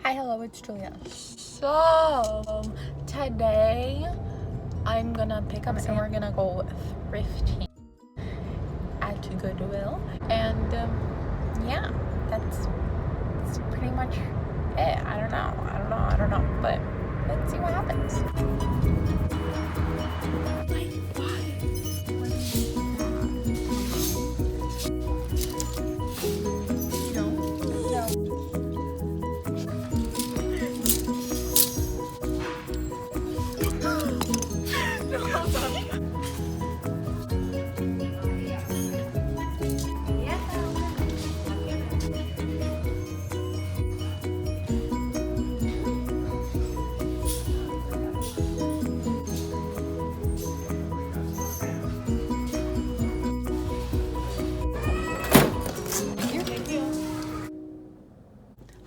Hi, hello, it's Julia. So, today I'm gonna pick up and we're gonna go thrifting at Goodwill. And, yeah, that's pretty much it. I don't know, but let's see what happens.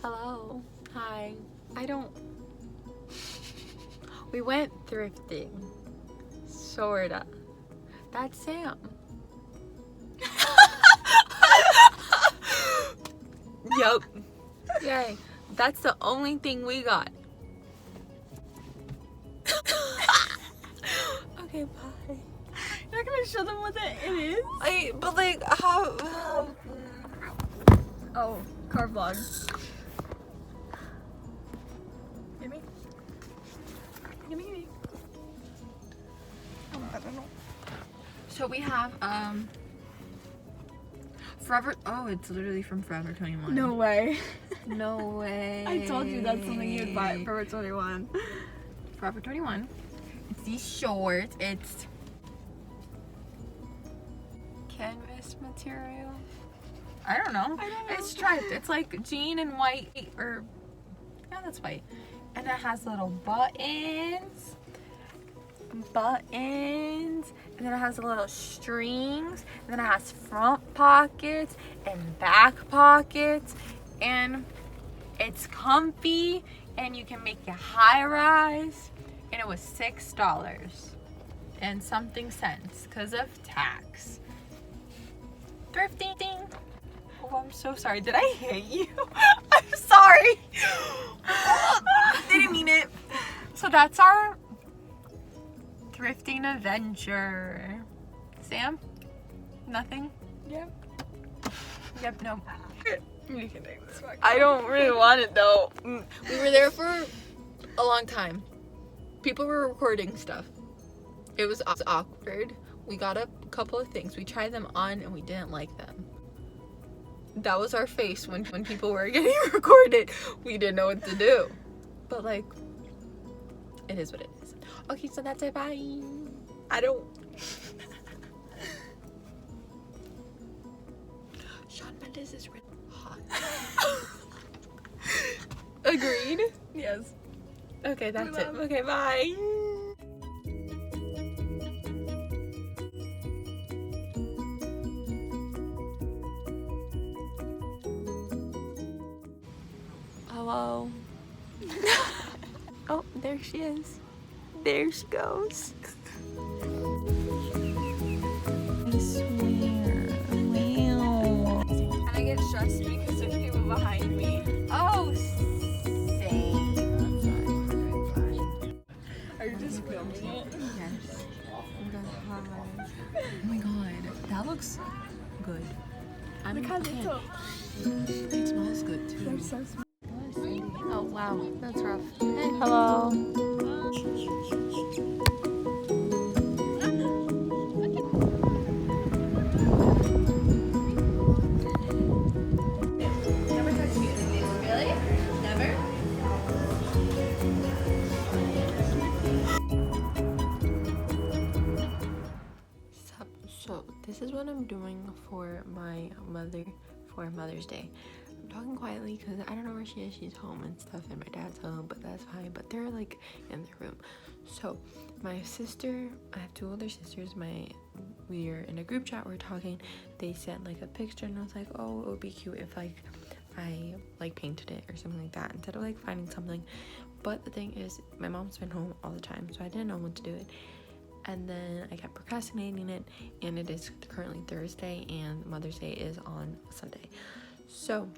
Hello. Hi. We went thrifting. Sorta. That's Sam. Yup. Yay. That's the only thing we got. Okay, bye. You're not gonna show them what it is? But like, how? Oh, car vlog. Gimme. Oh, I don't know. So we have Forever. Oh, it's literally from Forever 21. No way. No way. I told you that's something you'd buy at Forever 21. Forever 21. It's these shorts. It's canvas material. I don't know. It's striped. It's like jean and white, or yeah, that's white. And it has little buttons, and then it has little strings, and then it has front pockets and back pockets, and it's comfy, and you can make it high rise, and it was $6 and something cents because of tax. Thrifting. Oh, I'm so sorry. Did I hit you? I'm sorry. Didn't mean it. So that's our thrifting adventure. Sam? Nothing? Yep. Yep, no. You can take this back. I don't really want it though. We were there for a long time. People were recording stuff. It was awkward. We got a couple of things. We tried them on and we didn't like them. That was our face when people were getting recorded. We didn't know what to do. But like, it is what it is. Okay, so that's it. Bye. I don't. Shawn Mendes is really hot. Agreed? Yes. Okay, that's it. Okay, bye. Hello. Oh, there she is. There she goes. I swear. Wow. And I get stressed because there's people behind me. Oh, same. Are you just filming it? Yes. Oh my god, that looks good. Look how little. It smells good too. They're so small. Oh wow, that's rough. Hey, hello. Never touch me. Really? Never? So this is what I'm doing for my mother for Mother's Day. I'm talking quietly because I don't know where she is. She's home and stuff, and my dad's home, but that's fine. But they're like in their room. So my sister, I have two older sisters. We're in a group chat. We're talking. They sent like a picture, and I was like, oh, it would be cute if like I like painted it or something like that instead of like finding something. But the thing is, my mom's been home all the time, so I didn't know when to do it. And then I kept procrastinating it, and it is currently Thursday, and Mother's Day is on Sunday. So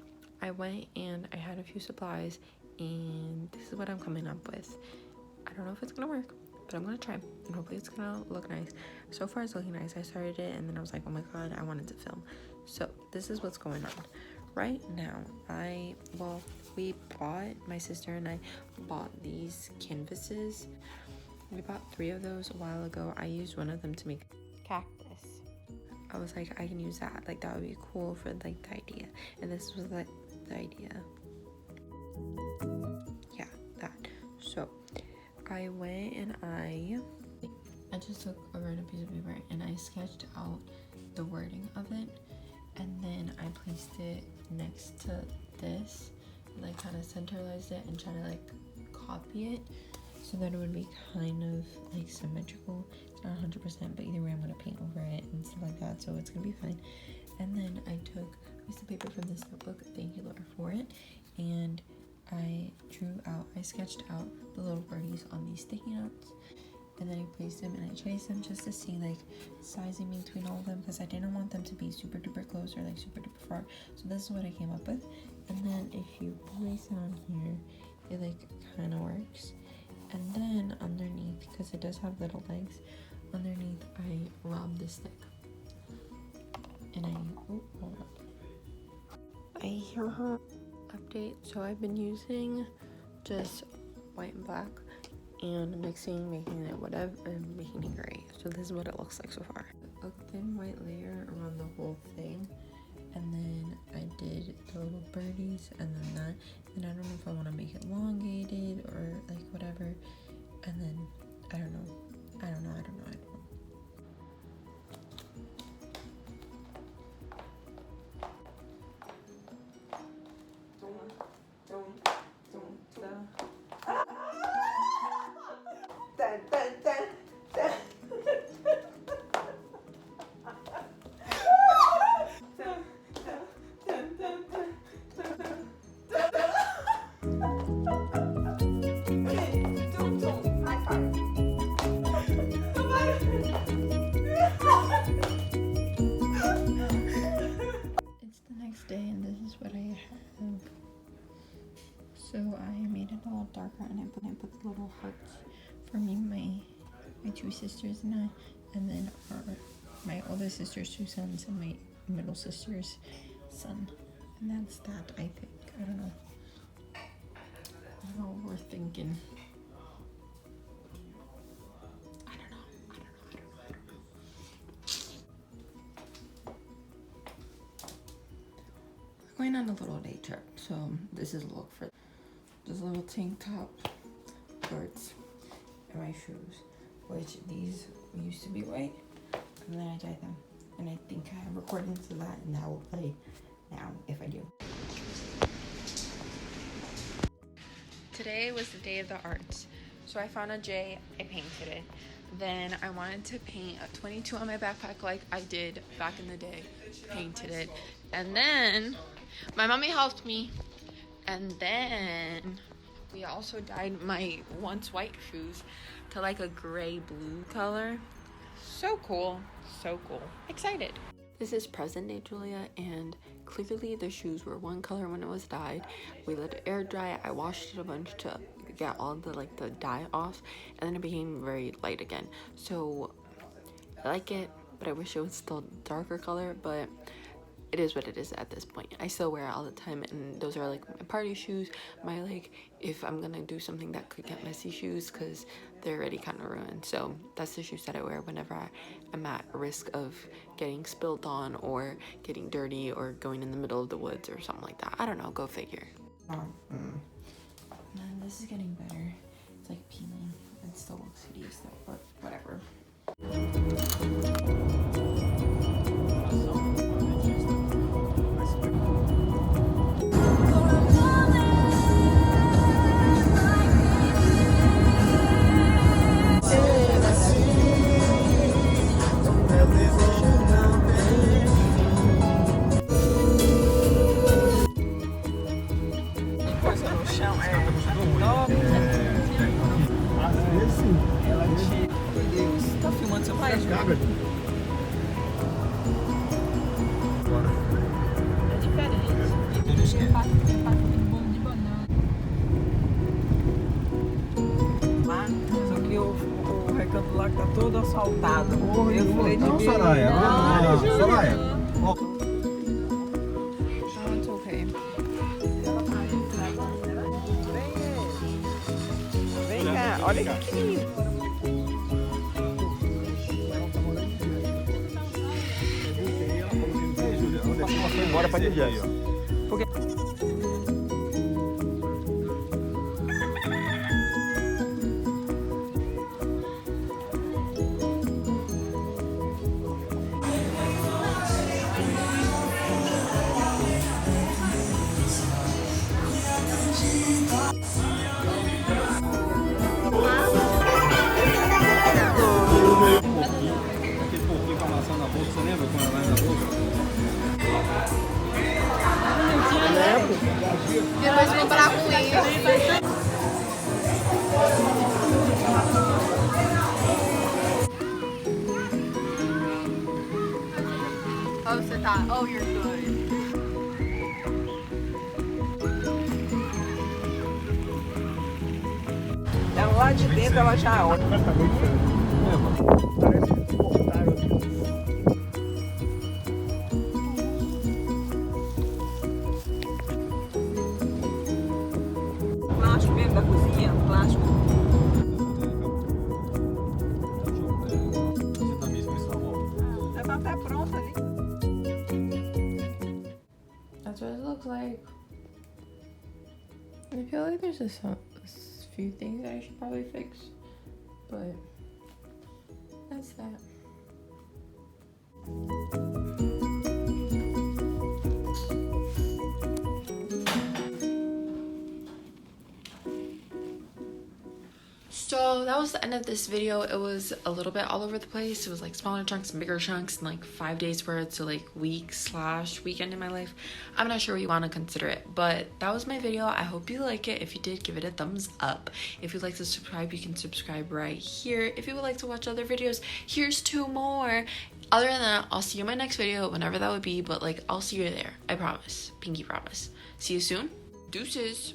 I went and I had a few supplies, and this is what I'm coming up with. I don't know if it's gonna work, but I'm gonna try, and hopefully it's gonna look nice. So far it's looking nice. I started it and then I was like, oh my god, I wanted to film. So this is what's going on right now. My sister and I bought these canvases. We bought 3 of those a while ago. I used one of them to make cactus. I was like, I can use that, like that would be cool for like the idea, and this was like the idea. Yeah, that. So I went and I just took a random piece of paper and I sketched out the wording of it, and then I placed it next to this, like kind of centralized it and try to like copy it so that it would be kind of like symmetrical. It's not 100%, but either way I'm gonna paint over it and stuff like that, so it's gonna be fine. And then I took a piece of paper from this notebook, thank you Laura for it, and I sketched out the little birdies on these sticky notes, and then I placed them and I traced them just to see like sizing between all of them, because I didn't want them to be super duper close or like super duper far. So this is what I came up with. And then if you place it on here, it like kind of works. And then underneath, because it does have little legs, underneath I rubbed the stick. And hold up. I hear her. Update. So I've been using just white and black and mixing, making it whatever, and making it gray. So this is what it looks like so far. A thin white layer around the whole thing, and then I did the little birdies and then that, and I don't know if I want to make it elongated or like whatever, and then I don't know. Day, and this is what I have. So I made it a little darker, and I put the little hearts for me, my 2 sisters and I, and then my older sister's 2 sons and my middle sister's son, and that's that. I think I don't know what we're thinking. I don't know. Going on a little day trip, so this is a look for this little tank top, shorts, and my shoes, which these used to be white, and then I dyed them, and I think I have recordings of that, and that will play now if I do. Today was the day of the arts, so I found a J, I painted it. Then I wanted to paint a 22 on my backpack like I did back in the day, painted it, and then my mommy helped me, and then we also dyed my once white shoes to like a gray blue color. So cool, excited. This is present day Julia, and clearly the shoes were one color when it was dyed. We let it air dry. I washed it a bunch to get all the dye off, and then it became very light again. So I like it, but I wish it was still darker color, but it is what it is at this point. I still wear it all the time, and those are like my party shoes, my if I'm gonna do something that could get messy shoes, because they're already kind of ruined. So that's the shoes that I wear whenever I'm at risk of getting spilled on or getting dirty or going in the middle of the woods or something like that. I don't know, go figure. Man, this is getting better. It's like peeling. It still looks hideous though, but whatever. Tá filmando seu pai? É diferente. asfaltado. Eu falei de Não, Soraya. Soraya. Ó, Oh, it's okay. Vem cá, olha que lindo. ela foi embora pra dirigir aí, ó. Aquele pouquinho com a maçã na boca, você lembra quando ela vai na boca? Depois vou parar com isso. Oh, você tá. Oh, you're good. Ela lá de dentro, ela já olha. Tá bem diferente. Parece confortável. Plástico mesmo da cozinha, plástico. Você tá mesmo, isso não. Já tá até pronta ali. That's what it looks like. I feel like there's just a few things that I should probably fix, but that's that. So that was the end of this video. It was a little bit all over the place. It was like smaller chunks and bigger chunks and like 5 days worth, so like week/weekend in my life. I'm not sure what you want to consider it, but that was my video. I hope you like it. If you did, give it a thumbs up. If you'd like to subscribe, you can subscribe right here. If you would like to watch other videos, here's 2 more. Other than that, I'll see you in my next video, whenever that would be, but like I'll see you there. I promise. Pinky promise. See you soon. Deuces.